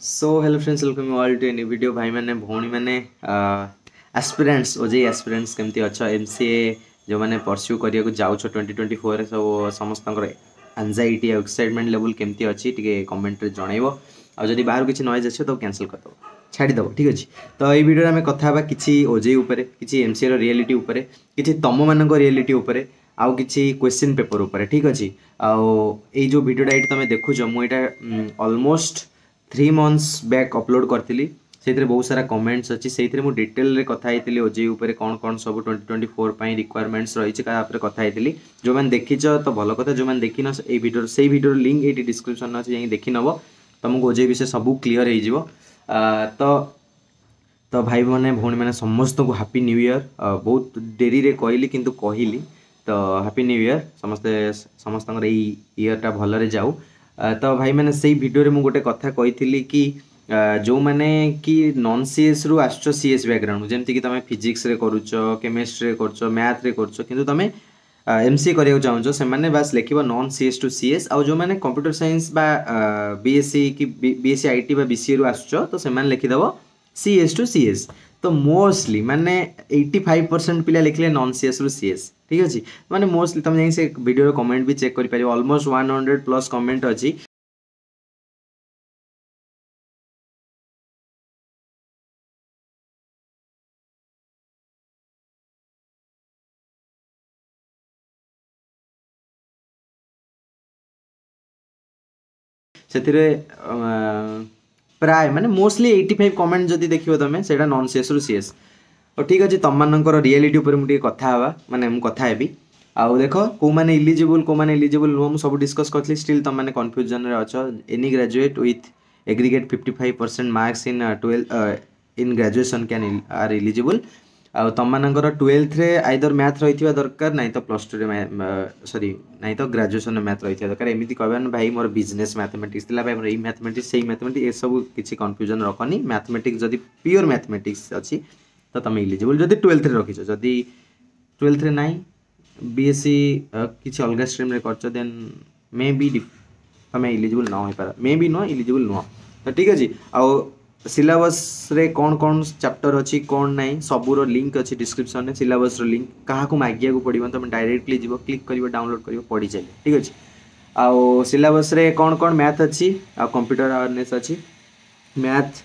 So hello friends, welcome you all to any video. भाई मैंने भौणी मैंने एस्पिरेंट्स ओजेई एस्पिरेंट्स केमती अच्छ एमसीए जो मैंने परस्यू करिया को जाउछ 2024 सब समस्त एंजाइटी एक्साइटमेंट लेवल केमती अच्छी टे कमेंट रे जनइबो। आ जदि बाहर किसी नॉइज अच्छे तो कैंसिल कर दो, छाड़ीदेव। ठीक अच्छे, तो ये वीडियो आम कथा किसी ओजेई उपरे, किसी एमसीए रो रियलिटी उपरे, किसी तुम मान रियलिटी उपरे, आउ किसी क्वेश्चन पेपर उपरे। ठीक अच्छे, आउ ये जो वीडियोटा ये तुम देखुच मुझे ऑलमोस्ट 3 मंथ्स बैक अपलोड करी से बहुत सारा कमेंट्स अच्छी से डिटेल कथी ओजेई उपर कौन कौन सब 2024 रिक्वायरमेंट्स रही कथी जो मैंने देखीच तो भल कथा, जो मैंने देखी ये वीडियो से वीडियो लिंक ये डिस्क्रिप्शन अच्छे जाइए देखी नब, तुमको ओजेई विषय सब क्लीयर हो। तो भाई मैंने भौणी मैंने समस्त को हैप्पी न्यू ईयर। बहुत डेरी रे कहली किंतु कहली, तो हैप्पी न्यू ईयर समस्ते समस्त ईयरटा भलरे जाऊ। तो भाई मैंने से वीडियो मुझे गोटे कथा कही कि जो मैंने कि नॉन सीएस रु आसछ सीएस बैकग्राउंड, जमती कि तुम फिजिक्स रे करूछ, केमिस्ट्री रे करूछ, मैथ रे करूछ, किंतु तुम एमसीए करिया चाहूँ से मैंने बस लिख नॉन सीएस टू सीएस। आउ जो मैंने कंप्यूटर साइंस बा बीएससी कि बीएससी आईटी बा बीसीए रु आसछ तो से लिखिदेव सीएस टू सीएस। तो मोस्टली माने 85% पिला लिखले नॉन सीएस रु सीएस। ठीक अच्छे, माने मोस्टली तुम जाई से वीडियो कमेंट भी चेक कर पारिबो, ऑलमोस्ट 100 प्लस कमेंट अच्छी। से प्राय माने मोस्टली 85 कमेंट जदि देखियो तमें सेटा नॉन सीएस रु सीएस। और ठीक अच्छे, तुम मानकर रियलिटी उपर मुझे कथा हवा माने मु कथा हेबी। आउ देख को माने इलिजिबल को माने इलिजिबल नुह मु सब डिस्कस करथली, स्टिल तुम माने कंफ्यूजन रे अछ। Any graduate with aggregate 55% marks in 12 in graduation can are eligible. आउ तुम मानकर 12th रे आइदर मैथ रही दरकार, नहीं तो प्लस 2 रे सॉरी नहीं तो ग्रेजुएशन में मैथ रही दरकार। एमती कहबान भाई मोर बिजनेस मैथमेटिक्स थिला, भाई मोर एई मैथमेटिक्स सेई मैथमेटिक्स ए सब किसी कंफ्यूजन रखनी। मैथमेटिक्स जदि प्योर मैथमेटिक्स अच्छी तो तुम इलिजिबल जदि 12th रे रखिछ, जदि 12th रे नहीं बीएससी किसी अलग स्ट्रीम रे करछ देन मे बी तुम इलिजिबल ना हो पार, मे बी नुह इलिजिबल नुह। तो ठीक अच्छे, आउ सिलेबस रे कौन कौन चैप्टर अच्छी कौन नहीं सबूर लिंक अच्छी डिस्क्रिप्शन में। सिलेबस लिंक क्या मागिया को पड़ो, तुम डायरेक्टली जीव क्लिक कर डाउनलोड कर पढ़ी चलिए। ठीक अच्छे, आउ सिलेबस रे कौन कौन मैथ अच्छी आ कंप्यूटर अवेयरनेस अच्छी। मैथ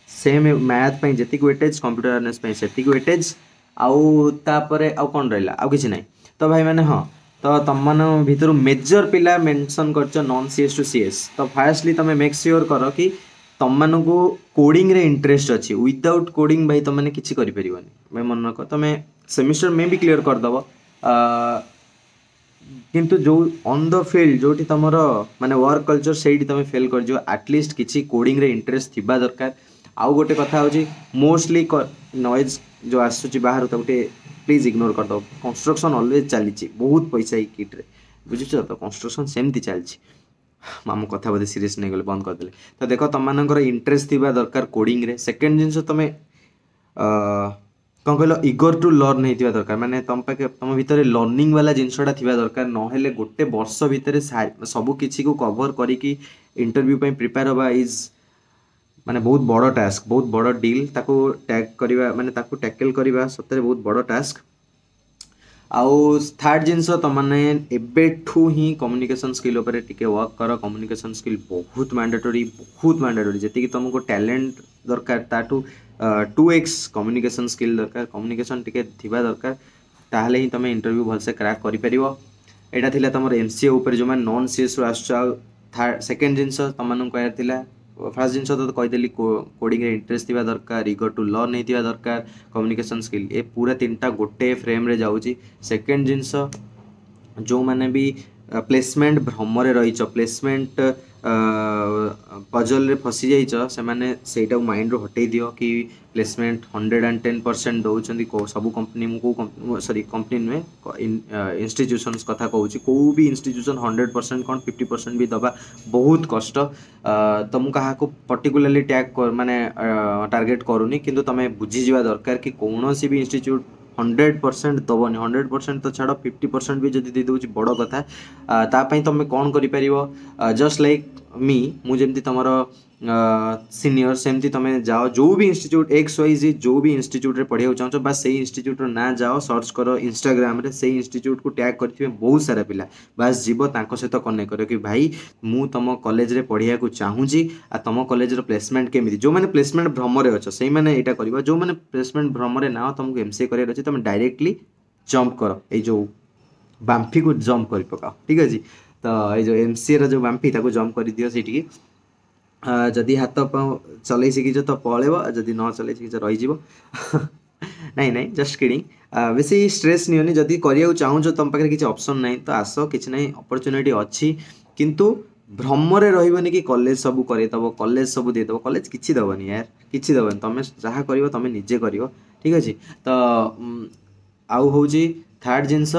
सेम मैथ पे जी वेटेज, कंप्यूटर अवेयरनेस पे से वेटेज, आउ तापरे आउ कौन रहा आउ किसी ना। तो भाई मैंने हाँ, तो तुम मान भर मेजर पिला मेंशन कर नॉन सीएस टू सीएस। तो फास्टली तुम मेक श्योर कर कि तुम मान को कोडिंग रे इंटरेस्ट अच्छी। विदाउट कोडिंग भाई तुमने किसी कर भाई मन रख तुम सेमिस्टर में भी क्लीयर करदेव, किंतु जो ऑन द फील्ड जो तुम माने वर्क कल्चर से तुम फेल कर एटलिस्ट किसी कोडिंग रे इंटरेस्ट थिबा दरकार। आउ गोटे कथा हो मोस्टली नॉइज जो आसूँ बाहर गोटे प्लीज इग्नोर करदे। कंस्ट्रक्शन ऑलवेज चली बहुत पैसा किट्रे बुझुच, तो कंस्ट्रक्शन सेमती चलती। मामू कथा बोधे सीरीयस नहीं गले बंद करदे। तो देख तुम मान इंटरेस्ट थिबा दरकार कोडिंग रे। सेकेंड जिनस तुम कौन कहल इगर टू लर्न होता दरकार, माने तुम पाखे तुम भितर लर्निंग वाला जिनसटा थिबा दरकार। नहेले गोटे वर्ष भितर सब किसी को कवर करिकी इंटरव्यू पे प्रिपेयर होगा इज माने बहुत बड़ टास्क, बहुत बड़ डील। ताको टैग करवा माने ताको टैकल करवा सତରେ बहुत बड़ टास्क। आउ थर्ड जिनस तुमने एबेठू ही कम्युनिकेशन स्किल उपर टिके वर्क कर। कम्युनिकेशन स्किल बहुत मैंडेटरी, बहुत मैंडेटरी। जी तुमको टैलेंट दरकार ताठू 2x कम्युनिकेशन स्किल दरकार। कम्युनिकेशन टिके थिबा दरकार, ताहले ही तुम इंटरव्यू भलसे क्रैक करि परिबो। एटा थिला तमर एमसीए उपर जो मैंने नॉन सीएस आसछ। थर्ड सेकेंड जिनस तुम कह थिला फास्ट जिनस तो कहीदेली कोडिंग रे इंटरेस्ट थिबा दरकार, इगर टू लर्न होता दरकार, कम्युनिकेशन स्किल। ए पूरा तीनटा गोटे फ्रेम रे जाउची। सेकेंड जिनस जो मैंने भी प्लेसमेंट भ्रम रही, प्लेसमेंट पजल रे फसी जाइछ, से माने सेटा माइंड रो हटै दियो कि प्लेसमेंट 110% दौरान सब कंपनी को सॉरी कंपनी नुहे इंस्टीट्यूशंस कथा कहूँ। को भी इंस्टीट्यूशन 100% कौन 50% भी दबा बहुत कष्ट। तो मुझे क्या पर्टिकुलरली टैग कर माने टार्गेट करूनी, किंतु तुम बुझीजा दरकार कि कौन सी भी इंस्टीट्यूट 100% दबनी। 100% तो छाड़ 50% भी जब दे दूँ बड़ कथा। तापाई तुम कौन कर जस्ट लाइक मी मु जेमती तुमर सीनियर सेमती तुम जाओ जो भी इंस्टीट्यूट एक्स वाई जी जो भी इंस्टीट्यूट रे पढ़िया चाहो बस से इंस्टीट्यूट ना जाओ सर्च करो इंस्टाग्राम रे से इंस्टीट्यूट को टैग करथिबे बहुत सारा पिला बस जीवो तांको सहित कनेक्ट करो कि भाई मु तुम कॉलेज रे पढ़िया को चाहूँगी आ तुम कॉलेज रो प्लेसमेंट केमिति जो माने प्लेसमेंट भ्रम रे अछ सेही माने एटा करबा जो माने प्लेसमेंट भ्रम रे ना तुमको एमसीए करियर अछि तुम डायरेक्टली जंप करो ए जो बाम्फी को जंप कर पकाओ ठीक है जी तो ये जो एमसीए रो जो बाम्फी ताको जंप कर दियो सेठी जदि हाथ चल शिखीच तो पलैब जदि न चल शिखीच रही नहीं नहीं जस्ट किडिंग बेसी स्ट्रेस नियोनी जदि करिया चाहूँ तुम पाखे किसी ऑप्शन नहीं तो आस कि नहीं अपॉर्चुनिटी अच्छी किंतु भ्रमरे रही कि कॉलेज सब करदेव कॉलेज सब देदेव कॉलेज किसी दबनी यार किसी दबनी तुम जहाँ कर तुम निजे कर ठीक अच्छे तो आउ हूँ थर्ड जिनस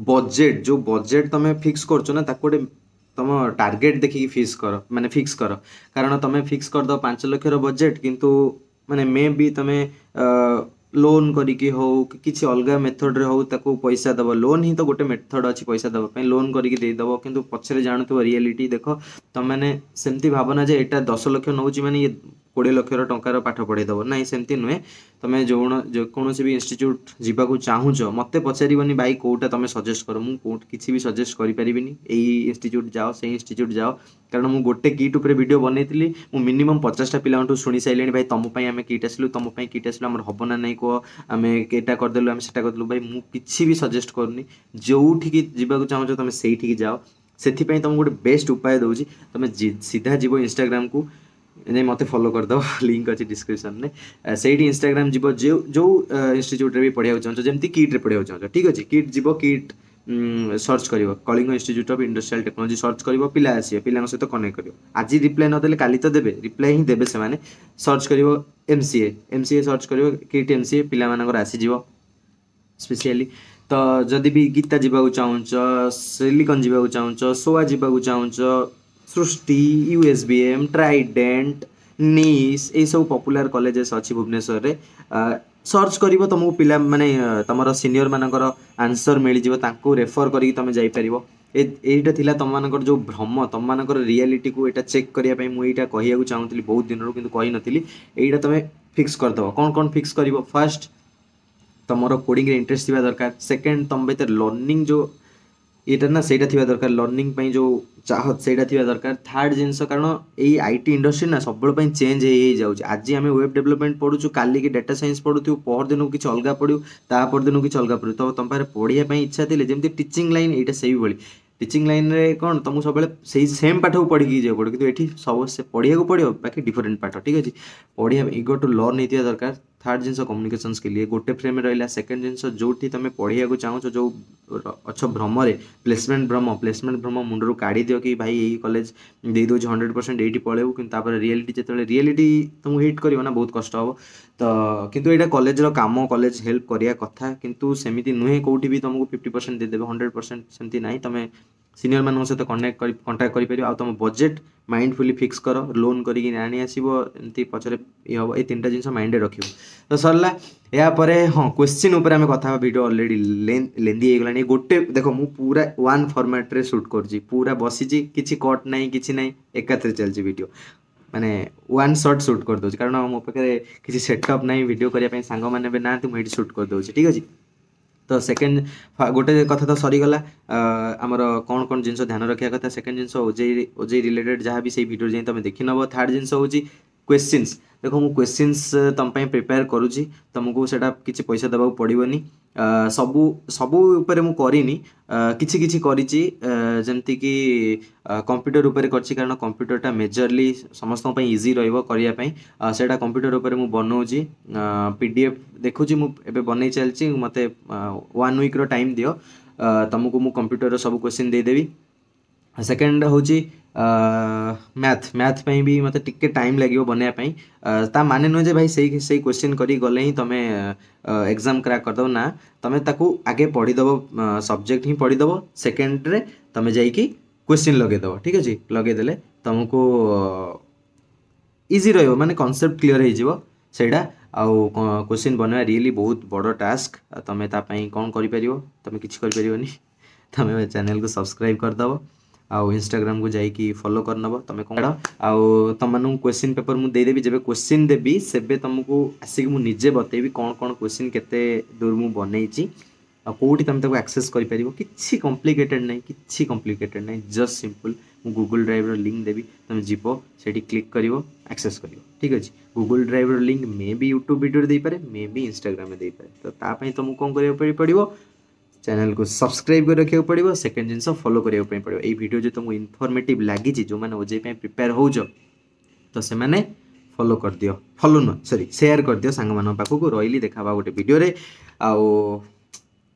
बजेट जो बजेट तुम फिक्स कर ना गोटे तुम टार्गेट देखिए फिक्स कर माने फिक्स कर कारण तुम फिक्स कर दो 5 लाख बजेट किंतु माने मे भी तुम लोन करिकी हो किसी अलग मेथड रे हो ताको पैसा दब लोन ही तो गोटे मेथड अच्छी पैसा दबा लोन करिकी दे दब किंतु पछरे जानथु रियलिटी देख तुम मैंने सेमती भावना जे एटा 10 लाख नौची माने ये 20 लाख टंकार पाठ पढ़े दब ना सेमती नुहे तुम जो कौन भी इंस्टीट्यूट जावाक चाहूच मत पचारनी भाई कौटा तुम सजेस्ट कर मुझे किसी भी सजेस्ट करें इंस्टीट्यूट जाओ से इंस्टीट्यूट जाओ कारण मुझे गोटे किट उपर वीडियो बनई मिनिमम 50टा पिला शुणी सारे भाई तुम आम किट आसलु तुम किट आसलु आम हम ना नहीं कह आम एटा करदेलु आम सेटा करदेलु भाई मुझे किसी भी सजेस्ट करनी जो जावाक चाहूच तुम से जाओ से तुमको गोटे बेस्ट उपाय दूसरी तुम सीधा जीव इंस्टाग्राम को नहीं मत फॉलो करदो लिंक अच्छी डिस्क्रिप्शन में से इंस्टाग्राम जीव जो जो इंस्टीट्यूट रे भी पढ़ाई चाहो जमी किट रे पढ़ाई चाहो ठीक अच्छे किट जीव किट सर्च कर Kalinga Institute of Industrial Technology search कर पिला आसे पिला सहित कनेक्ट कर आज रिप्लाई नदेले काली तो देवे रिप्लाई ही देवे से सर्च कर एमसीए सर्च कर किट एमसीए पिला आसीज स्पेशली तो जदि भी गीता जावाक चाहूँ सिलिकन जावाक चाहूँ सोआ जावाक चाहूँ सृष्टि यूएसबीएम ट्राइडेंट नीस ये सब पॉपुलर कॉलेजेस अच्छी भुवनेश्वर रे सर्च करिवो तुमको पिला माने तमरो सीनियर मानकर आंसर मिल जिवो तांको रेफर करी तुम जाई परिवो एटा थिला तुम मानकर जो भ्रम तुम मानकर रियलिटी को एटा चेक करिया पई मु एटा कहिया चाहूतली बहुत दिन रो किंतु कहि नथिली एटा तुम फिक्स कर दो कौन फिक्स करिवो फर्स्ट तुमरो कोडिंग रे इंटरेस्ट थिबा दरकार सेकंड तुम भीतर लर्निंग जो ये ना से दरकार लर्निंग जो चाहत से दरकार थर्ड जिनस कारण ये आईटी इंडस्ट्री ना सब चेंज हो जाऊँ आज आम वेब डेवलपमेंट पढ़ु काली की डाटा साइंस पढ़ु पर दिन किसी अलग पढ़ू तापर दिन किसी अलग पढ़ू तो तुम पाखे पढ़ाई इच्छा थी जमी टीचिंग लाइन यहाँ से भाई टीचिंग लाइन रे कौन तुमको सब से सेम पाठ को पढ़ी जाए पड़ो कि ये सब से पढ़िया को पड़ो बाकी डिफरेंट पाठ ठीक अच्छे पढ़िया इगो टू लर्न नहीं दरकार थर्ड जिनस कम्युनिकेशन के लिए गोटे फ्रेम रहा सेकेंड जिनस जो तुम पढ़िया को चाहो जो अच्छ भ्रम प्लेसमेंट भ्रम मुंडर काढ़ी दियो कि भाई यही कॉलेज दे दो 100% ये पलैबू कि रियलिटी जो रियलिटी तुमको हिट कर ना बहुत कष्ट हम तो किंतु यहाँ कॉलेज काम कॉलेज हेल्प करिया कथा किंतु सेमिति नुहे कौटी भी तुमको 50% देदेवे 100% सेमती ना तुम सीनियर मान सहित कंटाक्ट कर आ तुम बजेट माइंडफुली फिक्स कर लोन करके आनी आसो एमती पचर ये हम ये 3टा जिन माइंड रख तो सरला यापर हाँ क्वेश्चन उपर आम कथा वीडियो ऑलरेडी लेंदी हो गला गोटे देख मु पूरा वन फॉर्मेट रे शूट कर पूरा बसी किसी कट ना कि ना एकाथरे चलती वीडियो माने वन शॉट शूट कर दूसरी कारण मो पाखे किसी सेटअप ना वीडियो करने सांग मैंने ना मुझे शूट कर दूसरी ठीक अच्छे तो सेकेंड गोटे कथा तो सरीगला आमर कौन कौन जिन ध्यान रखा कथा सेकेंड जिन ओजे रिलेटेड जहाँ भी से वीडियो जाए तुम देखी नब थर्ड जिन हूँ क्वेश्चंस देखो मु क्वेश्चंस तुम प्रिपेयर करुँची तुमको सेटा किसी पैसा देवाक पड़ोनी सबू सबू उपरे मु करिनी किछि किछि करिछि जेमति कि कंप्यूटर उपरे करछि कारण कंप्यूटरटा मेजरली समस्त पई इजी रहइबो करिया पई सेटा कंप्यूटर उपरे मु बनौछि पीडीएफ देखुछि मु एबे बनै चलछि मते 1 वीक रो टाइम दियो तुमको मु कंप्यूटर रो सब क्वेश्चन दे देबी सेकेंड हूँ मैथ भी मत टिके टाइम लगे बनवाई ता माने नुहे जे भाई सही क्वेश्चन करी गले ही तुम एग्जाम क्रैक करदेव ना तुम ताकू आगे पढ़ीदेव सब्जेक्ट ही पढ़ीदेव सेकेंड रे तुम जाइकी क्वेश्चन लगेदेव ठीक अच्छे लगेदेले तुमको इजी रहिबो माने कॉन्सेप्ट क्लियर हो सेटा आउ क्वेश्चन बनवा रियली बहुत बड़ टास्क तुम तापाई कौन कर तुम किसी कर तुम चैनल को सब्सक्राइब करदेव आउ इंस्टाग्राम को जाइए फॉलो कर नब तुम कौन आउ तुम क्वेश्चन पेपर मुझे देदेवी जब क्वेश्चन देवी से तुमको आसिक मुझे बतेबी कौन कौन क्वेश्चन केते दूर मुझे बनई कौटी तुम ताको एक्सेस कर किसी कॉम्प्लिकेटेड नहीं किसी कॉम्प्लिकेटेड नहीं जस्ट सिंपल मु गूगल ड्राइव लिंक देवी तुम जीव से क्लिक कर एक्सेस कर ठीक अच्छे गूगल ड्राइव लिंक मे भी यूट्यूब वीडियो दे पारे मे भी इंस्टाग्राम में दे पारे तो तापाई तुमको कौन करा पड़ो चैनल को सब्सक्राइब कर रखा पड़ो सेकेंड जिन फॉलो करा पड़ो ये वीडियो जो तुमको इनफॉर्मेटिव लगी जो मैंने ओजे प्रिपेयर हो तो से मैंने फॉलो कर दियो फॉलो न सॉरी शेयर कर दियो सांग मान पाखक रही देखा गोटे वीडियो आउ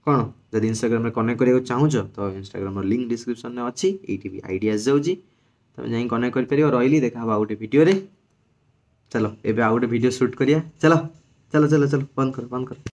कौन जब इंस्टाग्राम में कनेक्ट करने चाहूँ तो इंस्टाग्राम लिंक डिस्क्रिप्शन में अच्छी ये भी आईडी आस जाऊँगी तुम जाए कनेक्ट कर रही देखा गोटे वीडियो चलो एवं आउ गोटे वीडियो शूट करिया चलो चलो चलो चलो बंद कर